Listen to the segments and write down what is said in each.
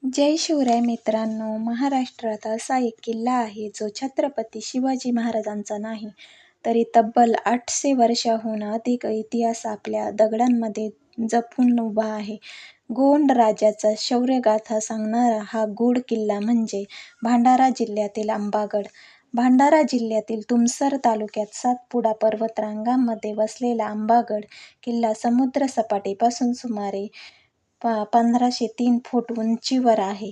जय शिवराय मित्रांनो, महाराष्ट्रात असा एक किल्ला आहे जो छत्रपती शिवाजी महाराजांचा नाही तरी तब्बल 800 वर्षाहून अधिक इतिहास आपल्या दगडांमध्ये जपून उभा आहे. गोंड राजाचा शौर्यगाथा सांगणारा हा गूढ किल्ला म्हणजे भंडारा जिल्ह्यातील आंबागड. भंडारा जिल्ह्यातील तुमसर तालुक्यात सातपुडा पर्वतरांगांमध्ये वसलेला आंबागड किल्ला समुद्र सपाटीपासून सुमारे 1503 फूट उंचीवर आहे.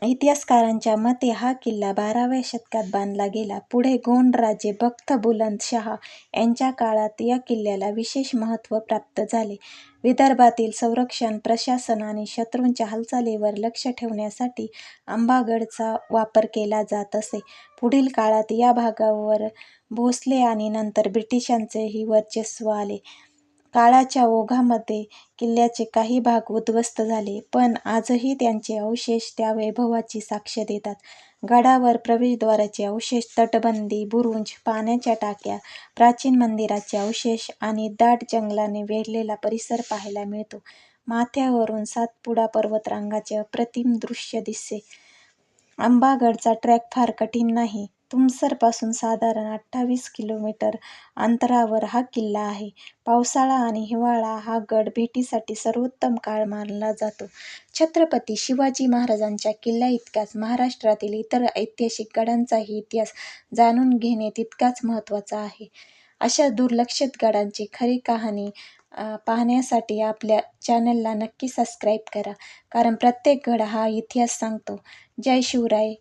इतिहासकारांच्या मते हा किल्ला 12व्या शतकात बांधला गेला. पुढे गोंड राजे बख्त बुलंद शाह यांच्या काळात या किल्ल्याला विशेष महत्त्व प्राप्त झाले. विदर्भातील संरक्षण, प्रशासन आणि शत्रूंच्या हालचालींवर लक्ष ठेवण्यासाठी आंबागडचा वापर केला जात असे. पुढील काळात या भागावर भोसले आणि नंतर ब्रिटिशांचेही वर्चस्व आले. काळाच्या ओघामध्ये किल्ल्याचे काही भाग उद्ध्वस्त झाले, पण आजही त्यांचे अवशेष त्या वैभवाची साक्ष देतात. गडावर प्रवेशद्वाराचे अवशेष, तटबंदी, बुरुज, पाण्याच्या टाक्या, प्राचीन मंदिराचे अवशेष आणि दाट जंगलाने वेढलेला परिसर पाहायला मिळतो. माथ्यावरून सातपुडा पर्वतरांगाचे अप्रतिम दृश्य दिसते. आंबागडचा ट्रेक फार कठीण नाही. तुमसरपासून साधारण 28 किलोमीटर अंतरावर हा किल्ला आहे. पावसाळा आणि हिवाळा हा गड भेटीसाठी सर्वोत्तम काळ मानला जातो. छत्रपती शिवाजी महाराजांच्या किल्ल्याइतकाच महाराष्ट्रातील इतर ऐतिहासिक गडांचाही इतिहास जाणून घेणे तितकाच महत्त्वाचा आहे. अशा दुर्लक्षित गडांची खरी कहाणी पाहण्यासाठी आपल्या चॅनलला नक्की सबस्क्राईब करा, कारण प्रत्येक गड हा इतिहास सांगतो. जय शिवराय.